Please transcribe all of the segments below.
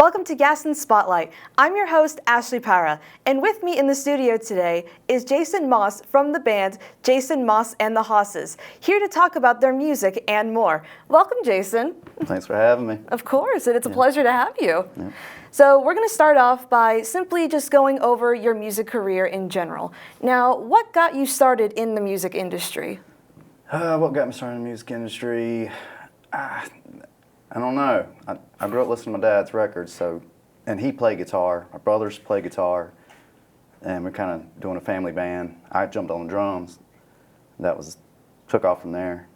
Welcome to Gaston Spotlight. I'm your host, Ashley Para, and with me in the studio today is Jason Moss from the band Jason Moss and the Hosses, here to talk about their music and more. Welcome, Jason. Thanks for having me. Of course, and it's a pleasure to have you. Yeah. So we're going to start off by simply just going over your music career in general. Now, what got you started in the music industry? What got me started in the music industry? I don't know. I grew up listening to my dad's records, and he played guitar. My brothers play guitar, and we're kind of doing a family band. I jumped on the drums. Took off from there,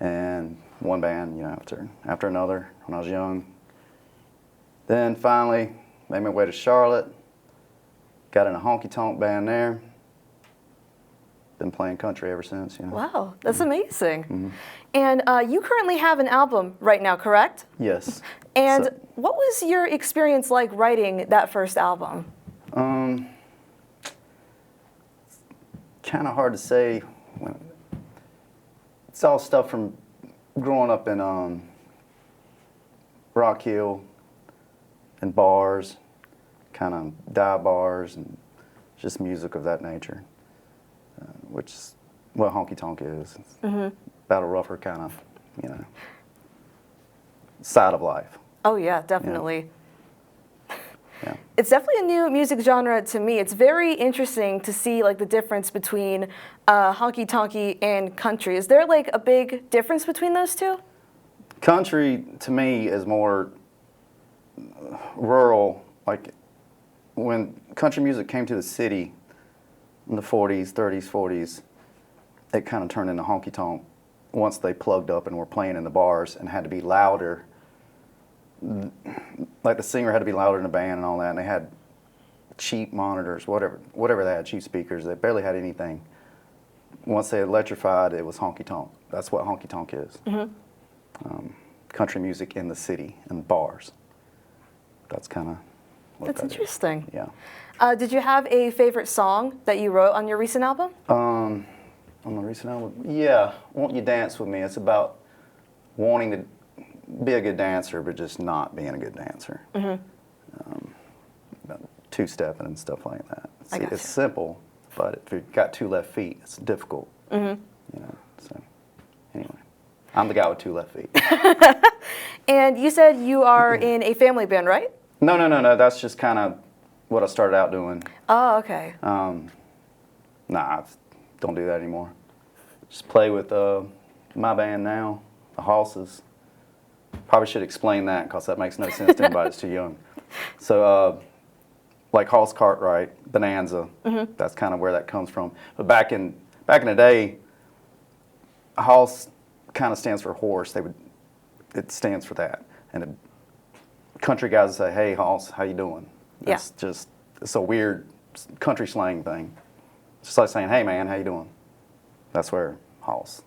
and one band, after another when I was young. Then finally made my way to Charlotte. Got in a honky-tonk band there. Been playing country ever since. Wow, that's amazing. Mm-hmm. And you currently have an album right now, correct? Yes. And what was your experience like writing that first album? Kind of hard to say. It's all stuff from growing up in Rock Hill and bars, kind of dive bars and just music of that nature. Which is what honky-tonk is. It's about a rougher kind of, side of life. Oh yeah, definitely. Yeah. It's definitely a new music genre to me. It's very interesting to see like the difference between honky-tonky and country. Is there like a big difference between those two? Country, to me, is more rural. Like, when country music came to the city, in the 40s, 30s, 40s, it kind of turned into honky-tonk once they plugged up and were playing in the bars and had to be louder. Like the singer had to be louder in the band and all that, and they had cheap monitors, whatever they had, cheap speakers. They barely had anything. Once they electrified, it was honky-tonk. That's what honky-tonk is. Country music in the city and bars. That's kind of what That's that interesting. is. Yeah. Did you have a favorite song that you wrote on your recent album? On the recent album? Yeah, Won't You Dance With Me. It's about wanting to be a good dancer, but just not being a good dancer. About two-stepping and stuff like that. It's simple, but if you've got two left feet, it's difficult. So anyway, I'm the guy with two left feet. And you said you are in a family band, right? No. That's just kind of what I started out doing. Oh, okay. I don't do that anymore. Just play with my band now, the Hosses. Probably should explain that because that makes no sense to anybody that's too young. So, like Hoss Cartwright, Bonanza, that's kind of where that comes from. But back in the day, Hoss kind of stands for horse. It stands for that, and the country guys would say, "Hey, Hoss, how you doing?" It's a weird country slang thing. It's just like saying, "Hey, man, how you doing?" That's where Hoss.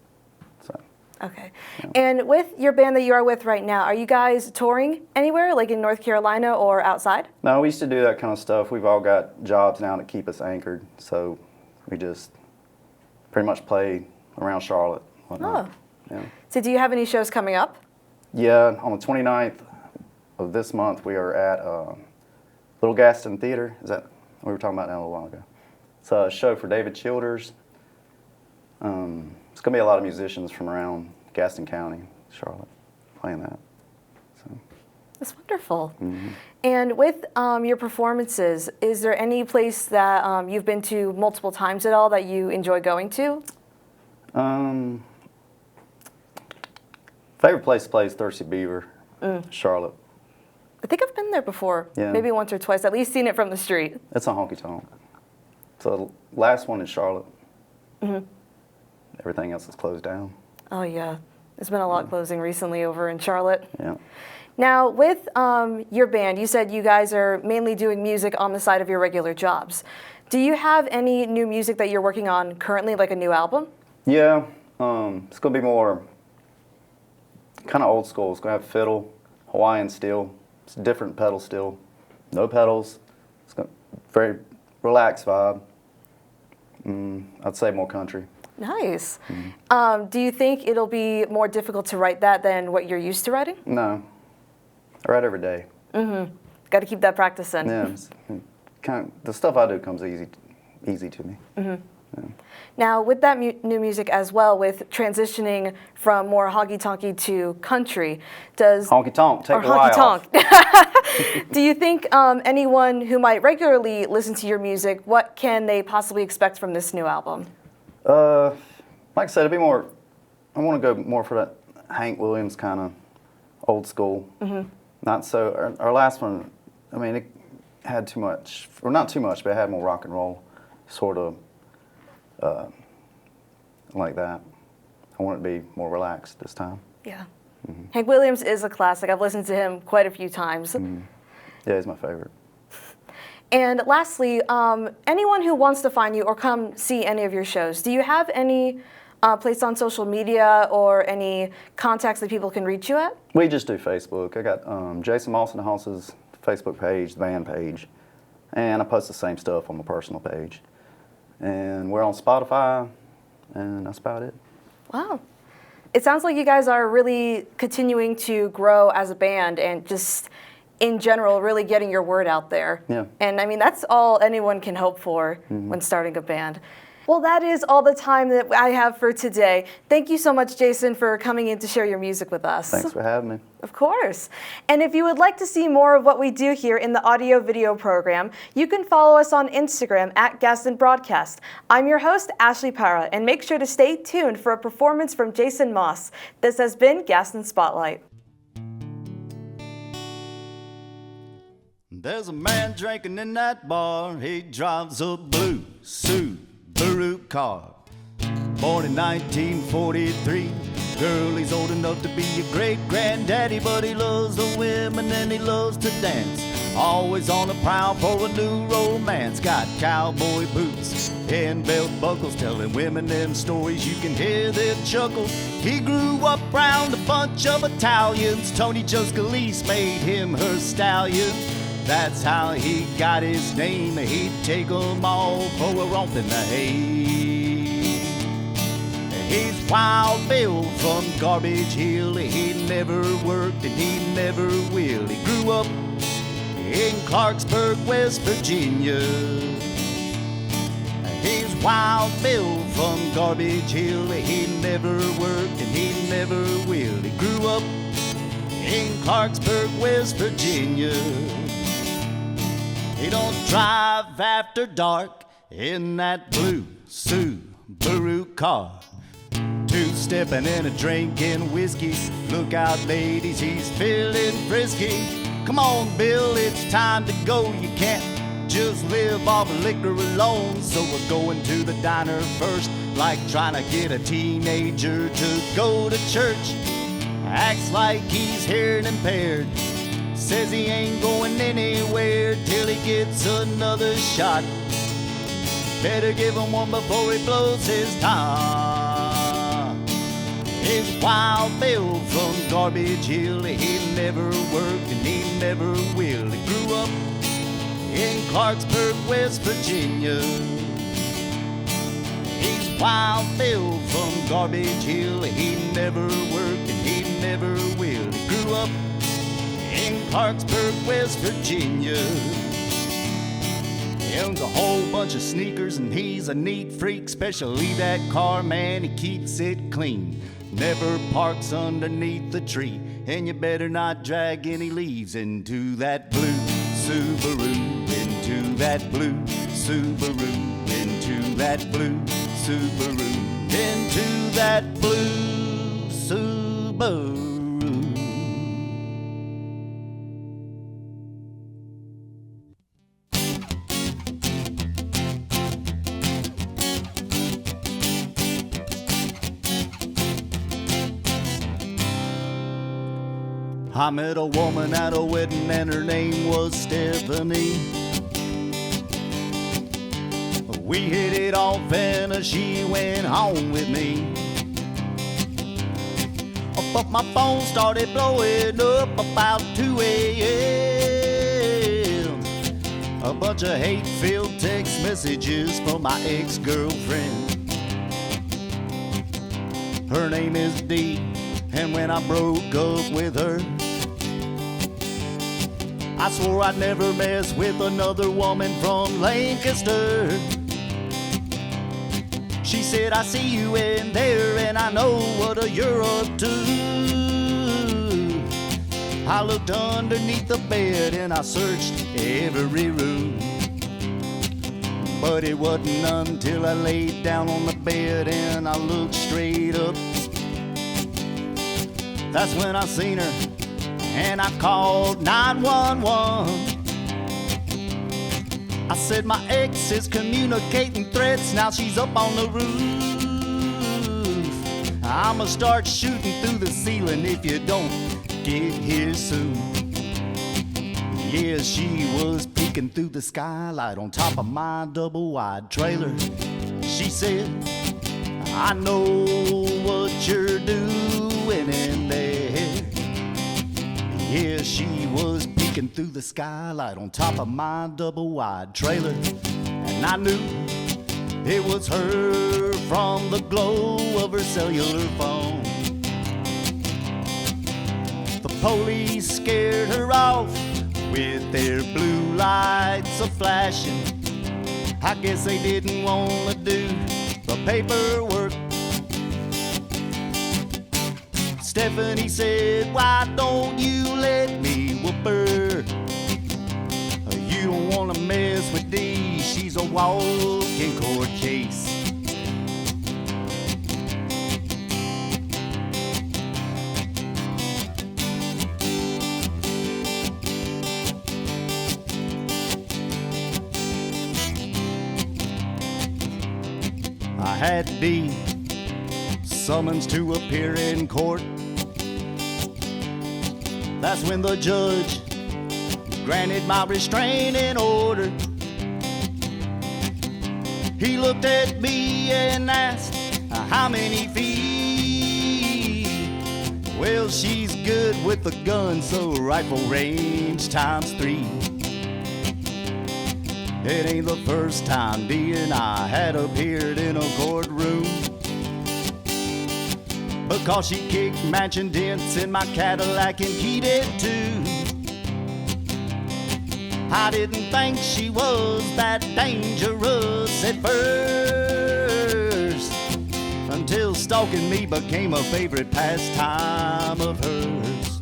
So. Okay. Yeah. And with your band that you are with right now, are you guys touring anywhere, like in North Carolina or outside? No, we used to do that kind of stuff. We've all got jobs now that keep us anchored, so we just pretty much play around Charlotte. Whatnot. Oh. Yeah. So do you have any shows coming up? Yeah, on the 29th of this month, we are at Little Gaston Theater. Is that we were talking about that a little while ago? It's a show for David Childers. It's going to be a lot of musicians from around Gaston County, Charlotte, playing that. So. That's wonderful. And with your performances, is there any place that you've been to multiple times at all that you enjoy going to? Favorite place to play is Thirsty Beaver, Charlotte. I think I've been there before, yeah. Maybe once or twice, at least seen it from the street. It's a honky-tonk. So the last one in Charlotte. Everything else is closed down. Oh yeah, there's been a lot closing recently over in Charlotte. Yeah. Now with your band, you said you guys are mainly doing music on the side of your regular jobs. Do you have any new music that you're working on currently, like a new album? Yeah, it's going to be more kind of old school. It's going to have fiddle, Hawaiian steel. It's a different pedal steel. No pedals. It's got very relaxed vibe. I'd say more country. Nice. Do you think it'll be more difficult to write that than what you're used to writing? No. I write every day. Got to keep that practice in. Yeah, the stuff I do comes easy to me. Now, with that new music as well, with transitioning from more honky-tonky to country, does... Honky-tonk, take the Y off. Do you think anyone who might regularly listen to your music, what can they possibly expect from this new album? Like I said, it'd be more, I want to go more for that Hank Williams kind of old school. Not so, our last one, I mean, it had too much, or not too much, but it had more rock and roll, sort of like that. I want it to be more relaxed this time. Yeah. Hank Williams is a classic. I've listened to him quite a few times. Yeah, he's my favorite. And lastly, anyone who wants to find you or come see any of your shows, do you have any place on social media or any contacts that people can reach you at? We just do Facebook. I got Jason Moss and the Hosses Facebook page, the band page, and I post the same stuff on my personal page. And we're on Spotify, and that's about it. Wow. It sounds like you guys are really continuing to grow as a band and just in general really getting your word out there. Yeah. And I mean, that's all anyone can hope for when starting a band. Well, that is all the time that I have for today. Thank you so much, Jason, for coming in to share your music with us. Thanks for having me. Of course. And if you would like to see more of what we do here in the audio-video program, you can follow us on Instagram at Gaston Broadcast. I'm your host, Ashley Para, and make sure to stay tuned for a performance from Jason Moss. This has been Gaston Spotlight. There's a man drinking in that bar. He drives a blue Subaru car. Born in 1943. Girl, he's old enough to be a great-granddaddy, but he loves the women and he loves to dance. Always on the prowl for a new romance. Got cowboy boots and belt buckles, telling women them stories you can hear their chuckles. He grew up round a bunch of Italians. Tony Joe Scalise made him her stallion. That's how he got his name. He'd take 'em all for a romp in the hay. He's Wild Bill from Garbage Hill. He never worked and he never will. He grew up in Clarksburg, West Virginia. He's Wild Bill from Garbage Hill. He never worked and he never will. He grew up in Clarksburg, West Virginia. He don't drive after dark in that blue Subaru car. Two-stepping and a drinking whiskey. Look out, ladies, he's feeling frisky. Come on, Bill, it's time to go. You can't just live off liquor alone. So we're going to the diner first, like trying to get a teenager to go to church. Acts like he's hearing impaired. Says he ain't going anywhere till he gets another shot. Better give him one before he blows his top. He's Wild Bill from Garbage Hill. He never worked and he never will. He grew up in Clarksburg, West Virginia. He's Wild Bill from Garbage Hill. He never worked and he never will. He grew up in Clarksburg, West Virginia. He owns a whole bunch of sneakers and he's a neat freak, especially that car, man, he keeps it clean. Never parks underneath the tree, and you better not drag any leaves into that blue Subaru, into that blue Subaru, into that blue Subaru, into that blue Subaru. I met a woman at a wedding and her name was Stephanie. We hit it off and she went home with me. But my phone started blowing up about 2 a.m. A bunch of hate-filled text messages from my ex-girlfriend. Her name is Dee, and when I broke up with her, I swore I'd never mess with another woman from Lancaster. She said, I see you in there and I know what you're up to. I looked underneath the bed and I searched every room. But it wasn't until I laid down on the bed and I looked straight up. That's when I seen her and I called 911. I said my ex is communicating threats, now she's up on the roof. I'ma start shooting through the ceiling if you don't get here soon. Yeah, she was peeking through the skylight on top of my double-wide trailer. She said, I know what you're doing in there. Yeah, she was peeking through the skylight on top of my double-wide trailer. And I knew it was her from the glow of her cellular phone. The police scared her off with their blue lights a-flashing. I guess they didn't want to do the paperwork. Stephanie said, why don't you let me whoop her? You don't want to mess with Dee, she's a walking court case. I had Dee summonsed to appear in court. That's when the judge granted my restraining order. He looked at me and asked, how many feet? Well, she's good with the gun, so rifle range times 3. It ain't the first time Dee and I had appeared in a courtroom, because she kicked mansion dents in my Cadillac and keyed it too. I didn't think she was that dangerous at first, until stalking me became a favorite pastime of hers.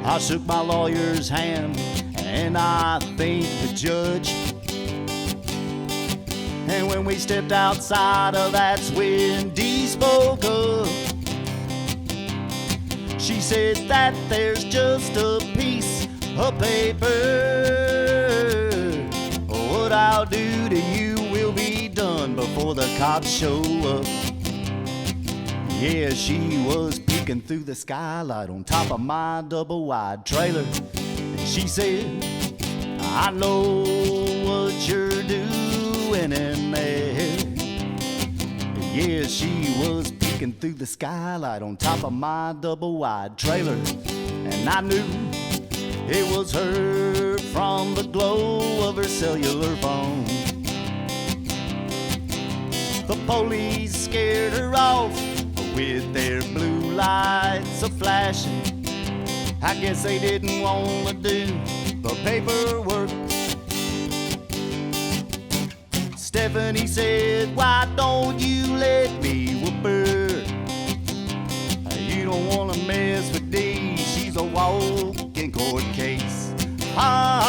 I shook my lawyer's hand and I thanked the judge. And when we stepped outside, that's when Dee spoke up. She said that there's just a piece of paper. What I'll do to you will be done before the cops show up. Yeah, she was peeking through the skylight on top of my double-wide trailer. And she said, I know what you're doing in there. Yeah, she was peeking through the skylight on top of my double-wide trailer. And I knew it was her from the glow of her cellular phone. The police scared her off with their blue lights a-flashing. I guess they didn't want to do the paperwork. Stephanie said, why don't you let me whoop her? You don't want to mess with Dee, she's a walking court case. Ah.